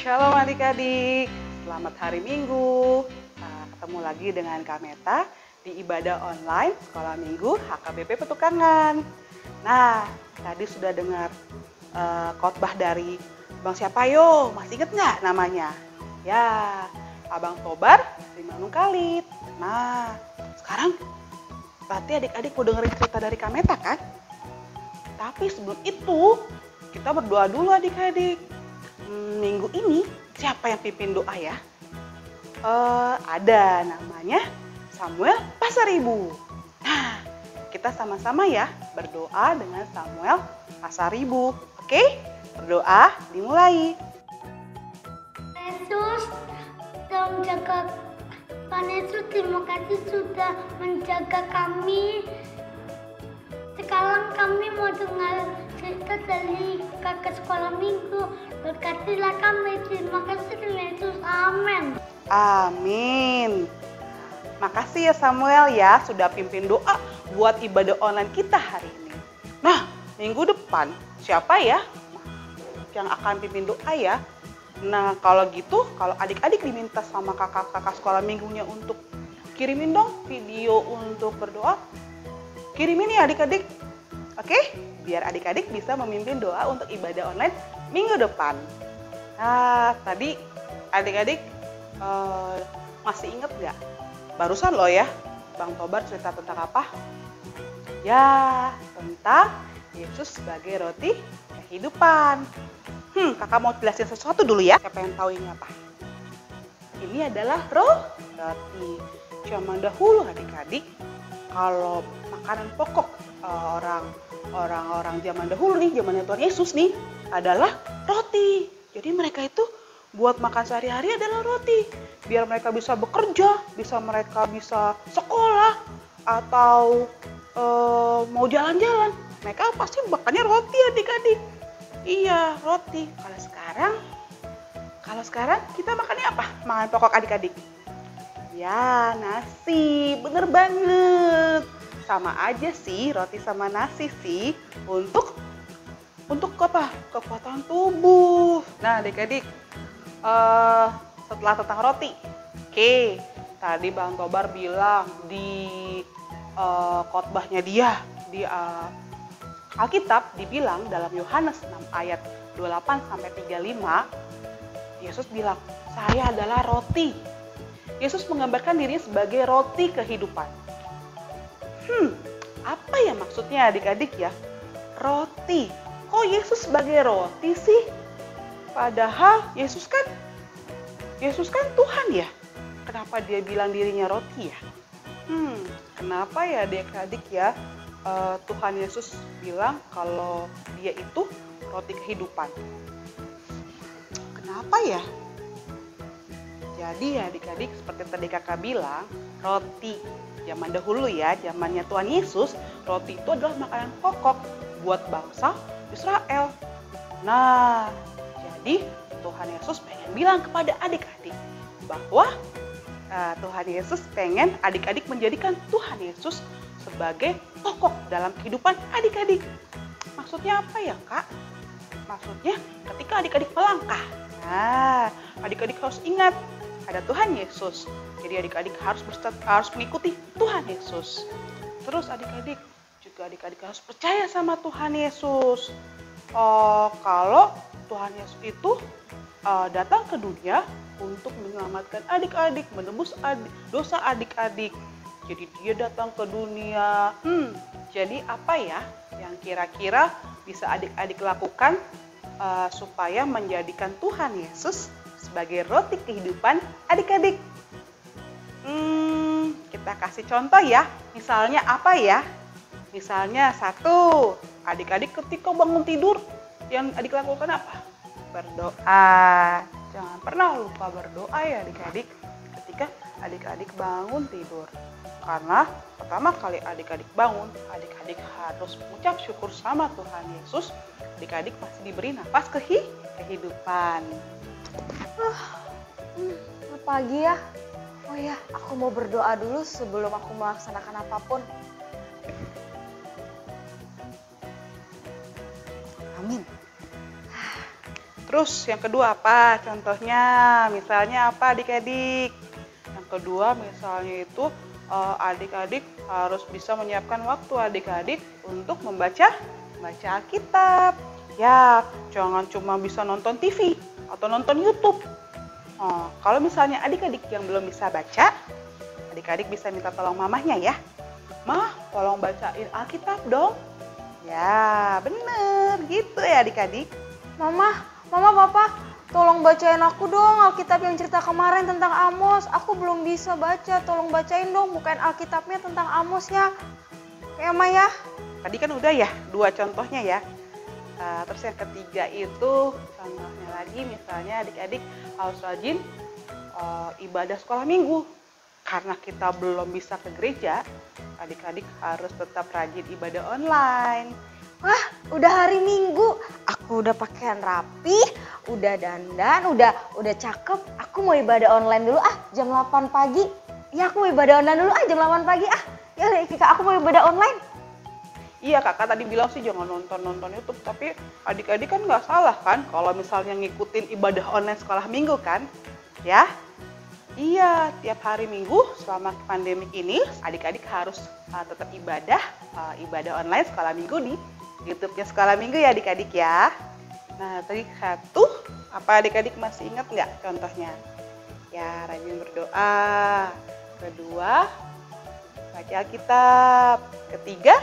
Shalom adik-adik, selamat hari Minggu. Ketemu lagi dengan Kak Meta di ibadah online Sekolah Minggu HKBP Petukangan. Nah, tadi sudah dengar khotbah dari Bang siapa yo? Masih inget nggak namanya? Ya, Abang Tobar Rimanung Kalit. Nah, sekarang berarti adik-adik mau dengerin cerita dari Kak Meta kan? Tapi sebelum itu, kita berdoa dulu adik-adik. Minggu ini siapa yang pimpin doa ya? Ada namanya Samuel Pasaribu. Nah, kita sama-sama ya berdoa dengan Samuel Pasaribu. Oke? Berdoa dimulai. Yesus, tolong jaga Tuhan Yesus, terima kasih sudah menjaga kami. Sekarang kami mau dengar cerita dari kakak sekolah minggu. Berkatilah kami, terima kasih Yesus, amin. Amin. Makasih ya Samuel ya sudah pimpin doa buat ibadah online kita hari ini. Nah, minggu depan siapa ya yang akan pimpin doa ya? Nah, kalau gitu, kalau adik-adik diminta sama kakak-kakak sekolah minggunya untuk kirimin dong video untuk berdoa. Kirimin ya adik-adik. Oke? Biar adik-adik bisa memimpin doa untuk ibadah online minggu depan. Nah, tadi adik-adik masih inget nggak? Barusan loh ya, Bang Tobar cerita tentang apa? Ya, tentang Yesus sebagai roti kehidupan. Kakak mau jelasin sesuatu dulu ya. Siapa yang tahu ini apa? Ini adalah roti. Zaman dahulu adik-adik, kalau makanan pokok orang-orang zaman dahulu nih, zamannya Tuhan Yesus nih, adalah roti. Jadi mereka itu buat makan sehari-hari adalah roti. Biar mereka bisa bekerja, mereka bisa sekolah, atau mau jalan-jalan. Mereka pasti makannya roti adik-adik. Iya, roti. Kalau sekarang kita makannya apa? Makan pokok adik-adik. Ya, nasi. Bener banget. Sama aja sih, roti sama nasi sih. Untuk apa? Kekuatan tubuh. Nah, adik-adik, setelah tentang roti. Oke, tadi Bang Tobar bilang di khotbahnya dia di Alkitab dibilang dalam Yohanes 6 ayat 28 sampai 35, Yesus bilang, "Saya adalah roti." Yesus menggambarkan dirinya sebagai roti kehidupan. Apa ya maksudnya adik-adik ya? Roti. Kok Yesus sebagai roti sih? Padahal Yesus kan Tuhan ya. Kenapa dia bilang dirinya roti ya? Kenapa ya adik-adik ya? Tuhan Yesus bilang kalau dia itu roti kehidupan. Kenapa ya? Jadi adik-adik seperti tadi kakak bilang, roti zaman dahulu ya, zamannya Tuhan Yesus, roti itu adalah makanan pokok buat bangsa Israel. Nah, jadi Tuhan Yesus pengen bilang kepada adik-adik bahwa Tuhan Yesus pengen adik-adik menjadikan Tuhan Yesus sebagai pokok dalam kehidupan adik-adik. Maksudnya apa ya Kak? Maksudnya ketika adik-adik melangkah, nah adik-adik harus ingat ada Tuhan Yesus. Jadi adik-adik harus mengikuti Tuhan Yesus. Terus adik-adik harus percaya sama Tuhan Yesus. Kalau Tuhan Yesus itu datang ke dunia untuk menyelamatkan adik-adik, menebus dosa adik-adik. Jadi dia datang ke dunia. Jadi apa ya yang kira-kira bisa adik-adik lakukan supaya menjadikan Tuhan Yesus sebagai roti kehidupan adik-adik? Kita kasih contoh ya. Misalnya apa ya? Misalnya satu, adik-adik ketika bangun tidur, yang adik lakukan apa? Berdoa. Jangan pernah lupa berdoa ya adik-adik ketika adik-adik bangun tidur. Karena pertama kali adik-adik bangun, adik-adik harus mengucap syukur sama Tuhan Yesus. Adik-adik masih diberi nafas kehidupan. Apa lagi ya? Oh ya, aku mau berdoa dulu sebelum aku melaksanakan apapun. Amin. Terus yang kedua apa? Contohnya misalnya apa adik-adik? Yang kedua misalnya itu adik-adik harus bisa menyiapkan waktu adik-adik untuk membaca Alkitab. Ya, jangan cuma bisa nonton TV atau nonton YouTube. Kalau misalnya adik-adik yang belum bisa baca, adik-adik bisa minta tolong mamahnya ya. Mah, tolong bacain Alkitab dong. Ya, bener gitu ya adik-adik. Mama, Papa, tolong bacain aku dong Alkitab yang cerita kemarin tentang Amos. Aku belum bisa baca, tolong bacain dong, bukain Alkitabnya tentang Amos ya. Ya, Ma ya. Tadi kan udah ya, 2 contohnya ya. Terus yang ketiga itu contohnya lagi misalnya adik-adik harus rajin ibadah sekolah minggu. Karena kita belum bisa ke gereja, adik-adik harus tetap rajin ibadah online. Wah, udah hari Minggu, aku udah pakaian rapi, udah dandan, udah cakep. Aku mau ibadah online dulu jam 8 pagi. Ya, aku mau ibadah online dulu jam 8 pagi Ya, Kak, aku mau ibadah online. Iya, kakak tadi bilang sih jangan nonton YouTube, tapi adik-adik kan nggak salah kan kalau misalnya ngikutin ibadah online sekolah minggu kan, ya? Iya, tiap hari Minggu selama pandemik ini adik-adik harus tetap ibadah online sekolah minggu di YouTube-nya sekolah minggu ya adik-adik ya. Nah, tadi satu, apa adik-adik masih ingat nggak contohnya? Ya, rajin berdoa. Kedua, baca Alkitab. Ketiga,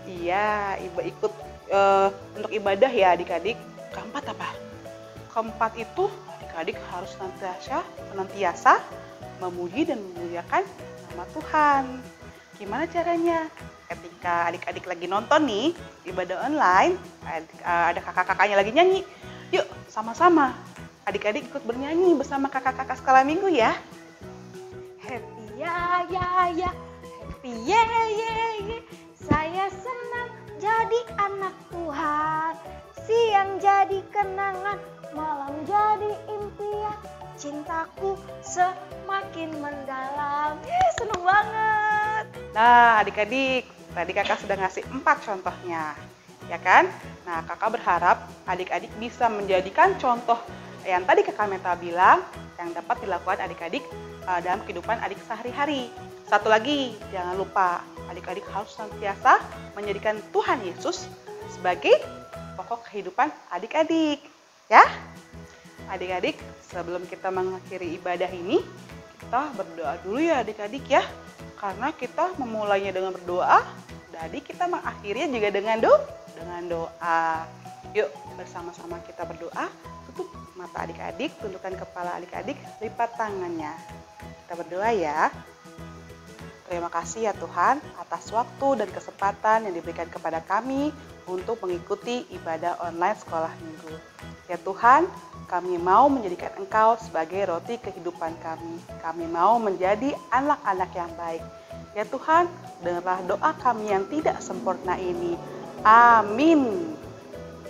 iya, ikut untuk ibadah ya adik-adik. Keempat apa? Keempat itu adik-adik harus senantiasa memuji dan memuliakan nama Tuhan. Gimana caranya? Ketika adik-adik lagi nonton nih ibadah online, ada kakak-kakaknya lagi nyanyi. Yuk sama-sama adik-adik ikut bernyanyi bersama kakak-kakak sekolah minggu ya. Happy ya, happy ye. Saya senang jadi anak Tuhan. Siang jadi kenangan, malam jadi impian. Cintaku semakin mendalam. Seneng banget. Nah adik-adik, tadi kakak sudah ngasih 4 contohnya, ya kan? Nah kakak berharap adik-adik bisa menjadikan contoh yang tadi kakak Meta bilang yang dapat dilakukan adik-adik dalam kehidupan adik sehari-hari. Satu lagi, jangan lupa adik-adik harus senantiasa menjadikan Tuhan Yesus sebagai pokok kehidupan adik-adik, ya. Adik-adik, sebelum kita mengakhiri ibadah ini, kita berdoa dulu ya adik-adik ya. Karena kita memulainya dengan berdoa, jadi kita mengakhirinya juga dengan doa. Yuk bersama-sama kita berdoa, tutup mata adik-adik, tundukkan kepala adik-adik, lipat tangannya. Kita berdoa ya. Terima kasih ya Tuhan atas waktu dan kesempatan yang diberikan kepada kami untuk mengikuti ibadah online sekolah minggu. Ya Tuhan, kami mau menjadikan Engkau sebagai roti kehidupan kami. Kami mau menjadi anak-anak yang baik. Ya Tuhan, dengarlah doa kami yang tidak sempurna ini. Amin.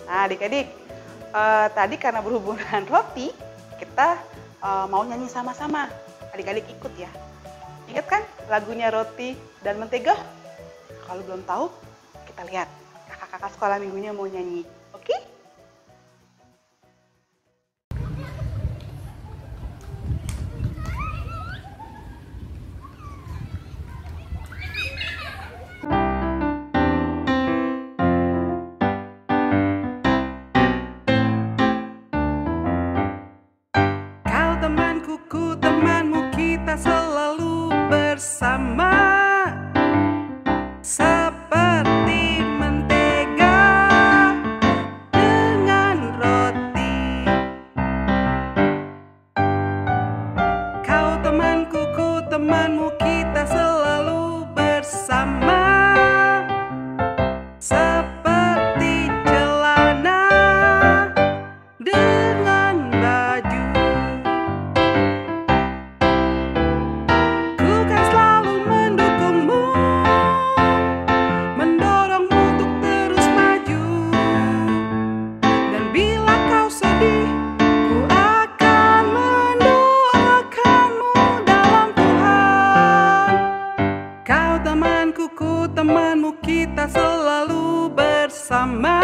Nah adik-adik, tadi karena berhubungan roti, kita mau nyanyi sama-sama. Adik-adik ikut ya. Ingat kan lagunya Roti dan Mentega? Kalau belum tahu, kita lihat kakak-kakak sekolah minggunya mau nyanyi. Oke? Kau temanku, ku temanmu, kita selalu bersama. Seperti mentega dengan roti. Kau temanku, ku temanmu, kita selalu bersama. Seperti celana dengan baju. Ku kan selalu mendukungmu, mendorongmu untuk terus maju. Dan bila kau sedih, ku akan mendoakanmu dalam Tuhan. Kau temanku, ku temanmu, kita selalu bersama.